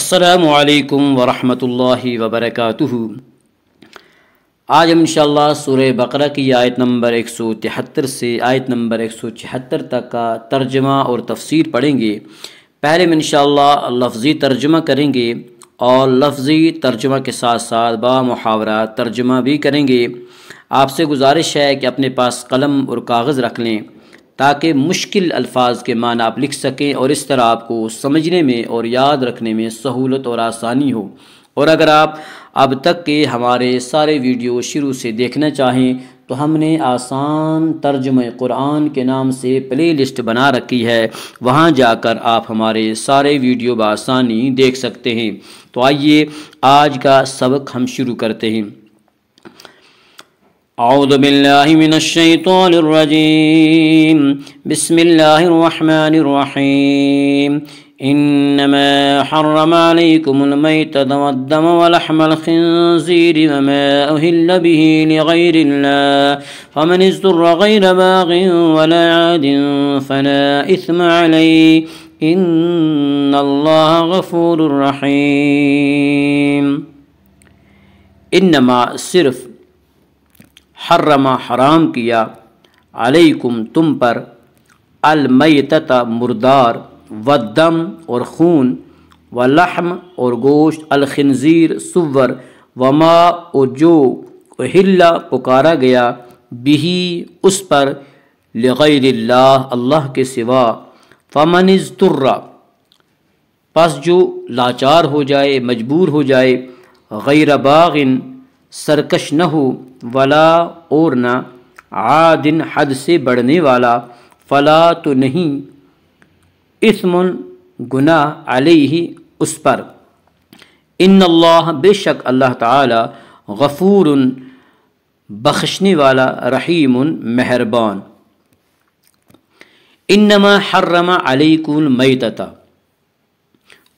السلام علیکم ورحمۃ اللہ وبرکاتہ۔ آج ہم انشاءاللہ سورہ بقرہ کی آیت نمبر 173 سے آیت نمبر 176 تک کا ترجمہ اور تفسیر پڑھیں گے۔ پہلے میں انشاءاللہ لفظی ترجمہ کریں گے اور لفظی ترجمہ کے ساتھ ساتھ با محاورہ ترجمہ بھی کریں گے۔ آپ سے گزارش ہے کہ اپنے پاس قلم اور کاغذ رکھ لیں تاکہ مشکل الفاظ کے معنی آپ لکھ سکیں اور اس طرح آپ کو سمجھنے میں اور یاد رکھنے میں سہولت اور آسانی ہو۔ اور اگر آپ اب تک کے ہمارے سارے ویڈیو شروع سے دیکھنا چاہیں تو ہم نے آسان ترجمہ قرآن کے نام سے پلے لسٹ بنا رکھی ہے، وہاں جا کر آپ ہمارے سارے ویڈیو بآسانی دیکھ سکتے ہیں۔ تو آئیے آج کا سبق ہم شروع کرتے ہیں۔ اعوذ باللہ من الشیطان الرجیم، بسم اللہ الرحمن الرحیم۔ انما حرم علیکم المیتۃ والدم ولحم الخنزیر وما اہل به لغیر اللہ فمن اضطر غیر باغ ولا عاد فلا اثم علیہ ان اللہ غفور رحیم۔ انما صرف حرم حرام کیا علیکم تم پر المیتۃ مردار والدم اور خون واللحم اور گوشت الخنزیر سور وما اور جو اہل پکارا گیا بھی اس پر لغیر اللہ اللہ کے سوا فمن اضطر پس جو لاچار ہو جائے مجبور ہو جائے غیر باغ سرکش نہ ہو ولا اور نہ عادن حد سے بڑھنے والا فلا تو نہیں اثم گناہ علیہ اس پر ان اللہ بے شک اللہ تعالی غفور بخشنے والا رحیم مہربان۔ انما حرم علیکم المیتۃ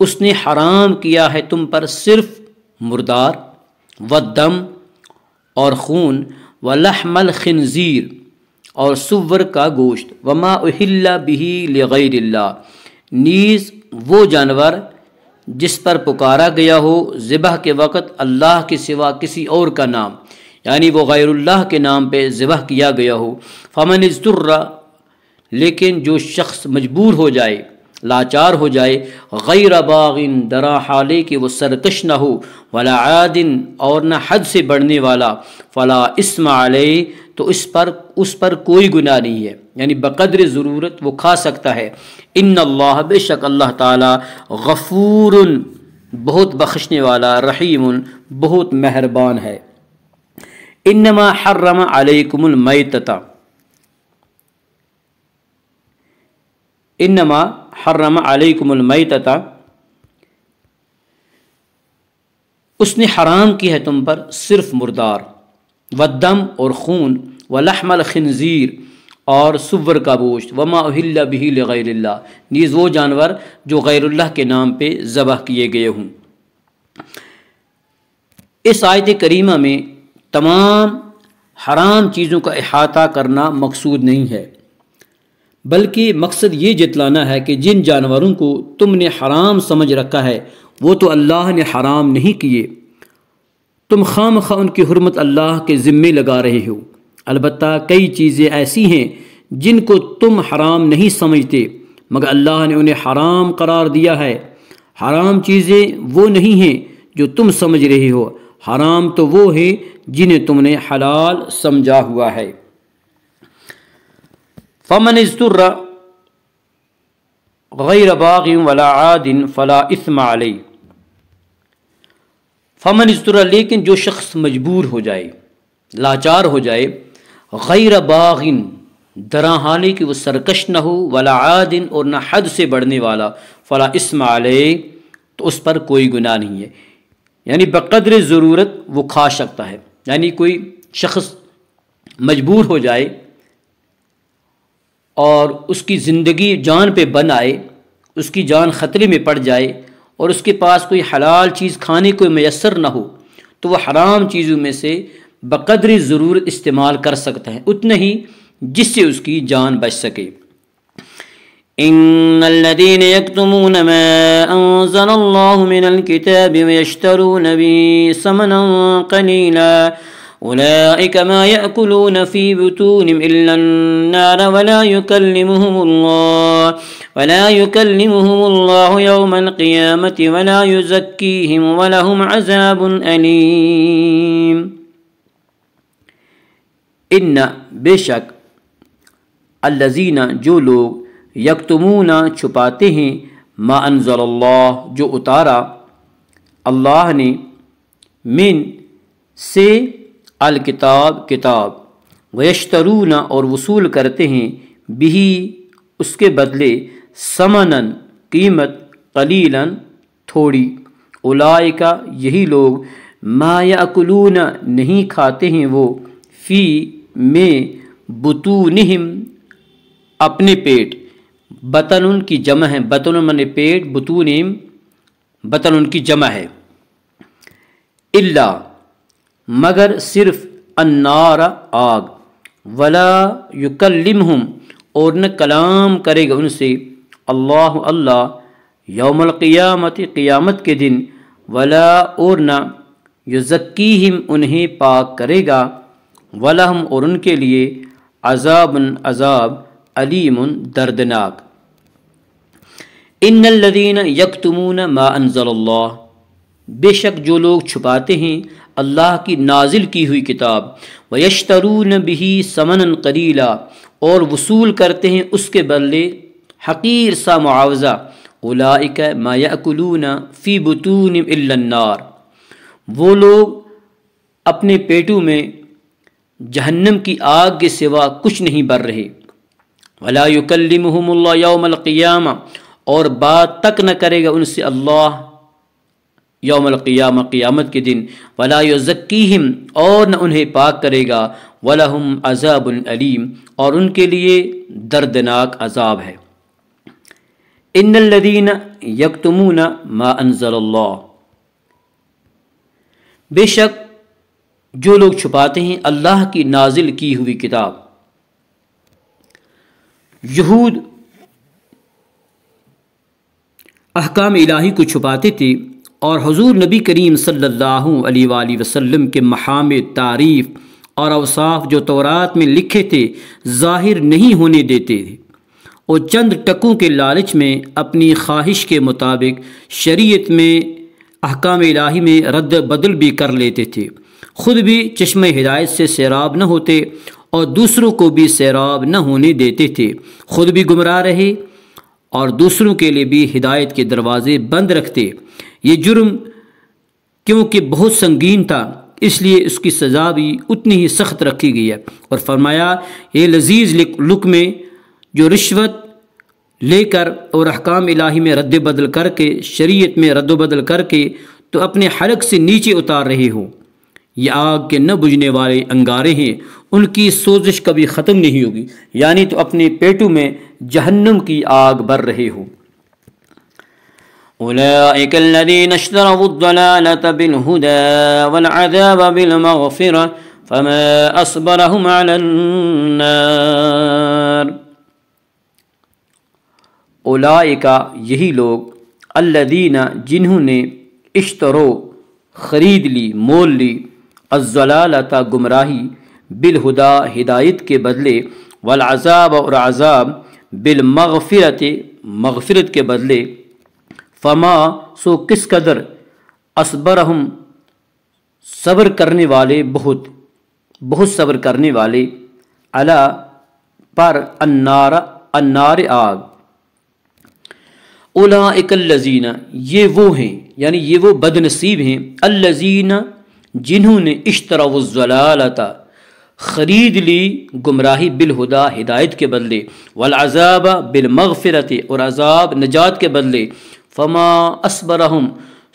اس نے حرام کیا ہے تم پر صرف مردار والدم اور خون ولحم الخنزیر اور سور کا گوشت وما اہل به لغیر اللہ نیز وہ جانور جس پر پکارا گیا ہو ذبح کے وقت اللہ کے سوا کسی اور کا نام، یعنی وہ غیر اللہ کے نام پہ ذبح کیا گیا ہو۔ فمن اضطر لیکن جو شخص مجبور ہو جائے لاچار ہو جائے غیر باغ درا حالے کہ وہ سرکش نہ ہو ولا عاد اور نہ حد سے بڑھنے والا فلا اسم علیہ تو اس پر کوئی گناہ نہیں ہے، یعنی بقدر ضرورت وہ کھا سکتا ہے۔ ان اللہ بے شک اللہ تعالی غفور بہت بخشنے والا رحیم بہت مہربان ہے۔ انما حرم علیکم المیتۃ انما حرم علیکم المیتۃ اس نے حرام کی ہے تم پر صرف مردار والدم اور خون ولحم الخنزیر اور سور کا گوشت وما اہل به لغیر اللہ نیز وہ جانور جو غیر اللہ کے نام پہ ذبح کیے گئے ہوں۔ اس آیت کریمہ میں تمام حرام چیزوں کا احاطہ کرنا مقصود نہیں ہے، بلکہ مقصد یہ جتلانا ہے کہ جن جانوروں کو تم نے حرام سمجھ رکھا ہے وہ تو اللہ نے حرام نہیں کیے، تم خام خواہ ان کی حرمت اللہ کے ذمے لگا رہے ہو۔ البتہ کئی چیزیں ایسی ہیں جن کو تم حرام نہیں سمجھتے مگر اللہ نے انہیں حرام قرار دیا ہے۔ حرام چیزیں وہ نہیں ہیں جو تم سمجھ رہے ہو، حرام تو وہ ہیں جنہیں تم نے حلال سمجھا ہوا ہے۔ فمن اضطر غیر باغ ولا عاد فلا اثم علیہ فمن اضطر لیکن جو شخص مجبور ہو جائے لاچار ہو جائے غیر باغ درا حالے کہ وہ سرکش نہ ہو ولا عاد اور نہ حد سے بڑھنے والا فلا اثم علیہ تو اس پر کوئی گناہ نہیں ہے، یعنی بقدر ضرورت وہ کھا سکتا ہے۔ یعنی کوئی شخص مجبور ہو جائے اور اس کی زندگی جان پہ بن آئے، اس کی جان خطرے میں پڑ جائے اور اس کے پاس کوئی حلال چیز کھانے کو میسر نہ ہو تو وہ حرام چیزوں میں سے بقدر ضرورت استعمال کر سکتا ہے، اتنا ہی جس سے اس کی جان بچ سکے۔ إن الذين يكتمون ما أنزل الله من الكتاب ويشترون به ثمنا قليلا أولئك ما يأكلون في بطونهم إلا النار ولا يكلمهم الله يوم القيامة ولا يزكيهم ولهم عذاب أليم۔ ان بے شک الذین جو لوگ یکتمون چھپاتے ہیں ما انزل اللہ جو اتارا اللہ نے من سے الکتاب کتاب ویشترون اور وصول کرتے ہیں بھی اس کے بدلے ثمناً قیمت قلیلاً تھوڑی اولئک یہی لوگ ما یاکلون نہیں کھاتے ہیں وہ فی میں بطونہم اپنے پیٹ بطن ان کی جمع ہے بطن من پیٹ بطونہم بطن ان کی جمع ہے الا مگر صرف النار آگ ولا یکلمہم اور نہ کلام کرے گا ان سے اللہ یوم القیامت قیامت کے دن ولا اور نہ یزکیہم انہیں پاک کرے گا ولہم اور ان کے لیے عذاب علیم دردناک۔ ان الذین یکتمون ما انزل اللہ بے شک جو لوگ چھپاتے ہیں اللہ کی نازل کی ہوئی کتاب ویشترون بہ ثمنا قلیلا اور وصول کرتے ہیں اس کے بدلے حقیر سا معاوضہ اولئک ما یاکلون فی بطونہم الا النار وہ لوگ اپنے پیٹوں میں جہنم کی آگ کے سوا کچھ نہیں بر رہے ولا یکلمہم اللہ یوم القیامہ اور بات تک نہ کرے گا ان سے اللہ یوم القیامہ قیامت کے دن ولا یزکیہم اور نہ انہیں پاک کرے گا ولہم عذاب علیم اور ان کے لیے دردناک عذاب ہے۔ ان الذین یکتمون ما انزل اللہ بے شک جو لوگ چھپاتے ہیں اللہ کی نازل کی ہوئی کتاب یہود احکام الہی کو چھپاتے تھے اور حضور نبی کریم صلی اللہ علیہ وآلہ وسلم کے محامد تعریف اور اوصاف جو تورات میں لکھے تھے ظاہر نہیں ہونے دیتے تھے اور چند ٹکوں کے لالچ میں اپنی خواہش کے مطابق شریعت میں احکام الہی میں رد بدل بھی کر لیتے تھے، خود بھی چشمہ ہدایت سے سیراب نہ ہوتے اور دوسروں کو بھی سیراب نہ ہونے دیتے تھے، خود بھی گمراہ رہے اور دوسروں کے لیے بھی ہدایت کے دروازے بند رکھتے۔ یہ جرم کیونکہ بہت سنگین تھا اس لیے اس کی سزا بھی اتنی ہی سخت رکھی گئی ہے، اور فرمایا یہ لذیذ لقمے جو رشوت لے کر اور احکام الہی میں رد بدل کر کے شریعت میں رد و بدل کر کے تو اپنے حلق سے نیچے اتار رہے ہو، یہ آگ کے نہ بجھنے والے انگارے ہیں، ان کی سوزش کبھی ختم نہیں ہوگی، یعنی تو اپنے پیٹوں میں جہنم کی آگ بر رہے ہو۔ أولئك الذين اشتروا الضلالة بالهدى والعذاب بالمغفرة فما أصبرهم على النار۔ اولئک یہی لوگ الذین جنہوں نے اشترو خرید لی مول لی الضلالۃ گمراہی بالہدا ہدایت کے بدلے والعذاب اور عذاب بالمغفرت مغفرت کے بدلے فما سو کس قدر اصبرہم صبر کرنے والے بہت صبر کرنے والے علی پر النار آگ۔ اولئک الذین یہ وہ ہیں یعنی یہ وہ بد نصیب ہیں الذین جنہوں نے اشتروا الضلالۃ خرید لی گمراہی بالہدا ہدایت کے بدلے والعذاب بالمغفرت اور عذاب نجات کے بدلے فما اصبرہم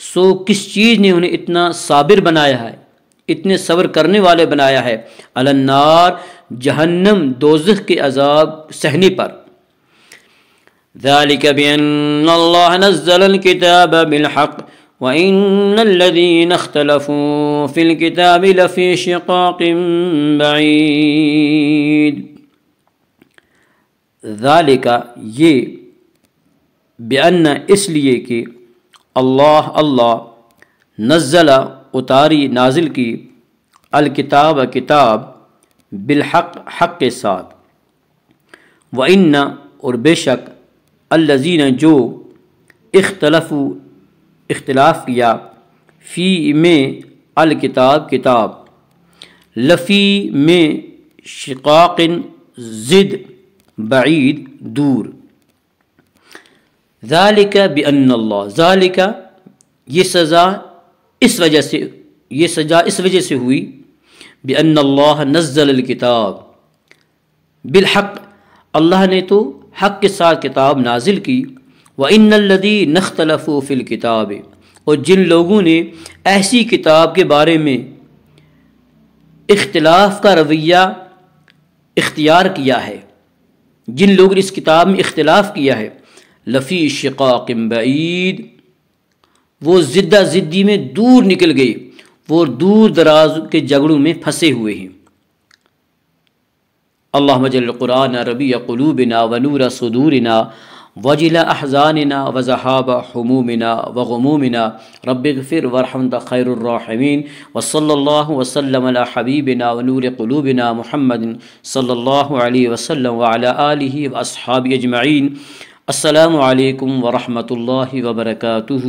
سو کس چیز نے انہیں اتنا صابر بنایا ہے اتنے صبر کرنے والے بنایا ہے علی النار جہنم دوزخ کے عذاب سہنے پر۔ ذلك بأن الله نزل الكتاب بالحق وإن الذين اختلفوا في الكتاب لفي شقاق بعيد۔ ذالک یہ بأن اس لیے کہ اللہ نزل اتاری نازل کی الکتاب کتاب بالحق حق کے ساتھ، وَإِنَّ اور بے شک الذین جو اختلاف کیا فی میں الکتاب کتاب لفی میں شقاق ضد بعید دور، ذالک بأن اللہ ذالک یہ سزا اس وجہ سے ہوئی بأن اللہ نزل الکتاب بالحق اللہ نے تو حق کے ساتھ کتاب نازل کی، وَإِنَّ الَّذِينَ اخْتَلَفُوا فِي الْكِتَابِ اور جن لوگوں نے ایسی کتاب کے بارے میں اختلاف کا رویہ اختیار کیا ہے، جن لوگوں نے اس کتاب میں اختلاف کیا ہے، لفی شقاق بعید وہ زدہ زدی میں دور نکل گئے، وہ دور دراز کے جھگڑوں میں پھنسے ہوئے ہیں۔ اللہم اجعل القرآن ربیع قلوبنا ونور صدورنا وجل احزاننا وذہاب حمومنا وغمومنا رب اغفر وارحم انت خیر الراحمین، وصلی اللہ وسلم علی حبیبنا ونور قلوبنا محمد صلی اللہ علیہ وسلم وعلی آلہ واصحابہ اجمعین۔ السلام علیکم ورحمۃ اللہ وبرکاتہ۔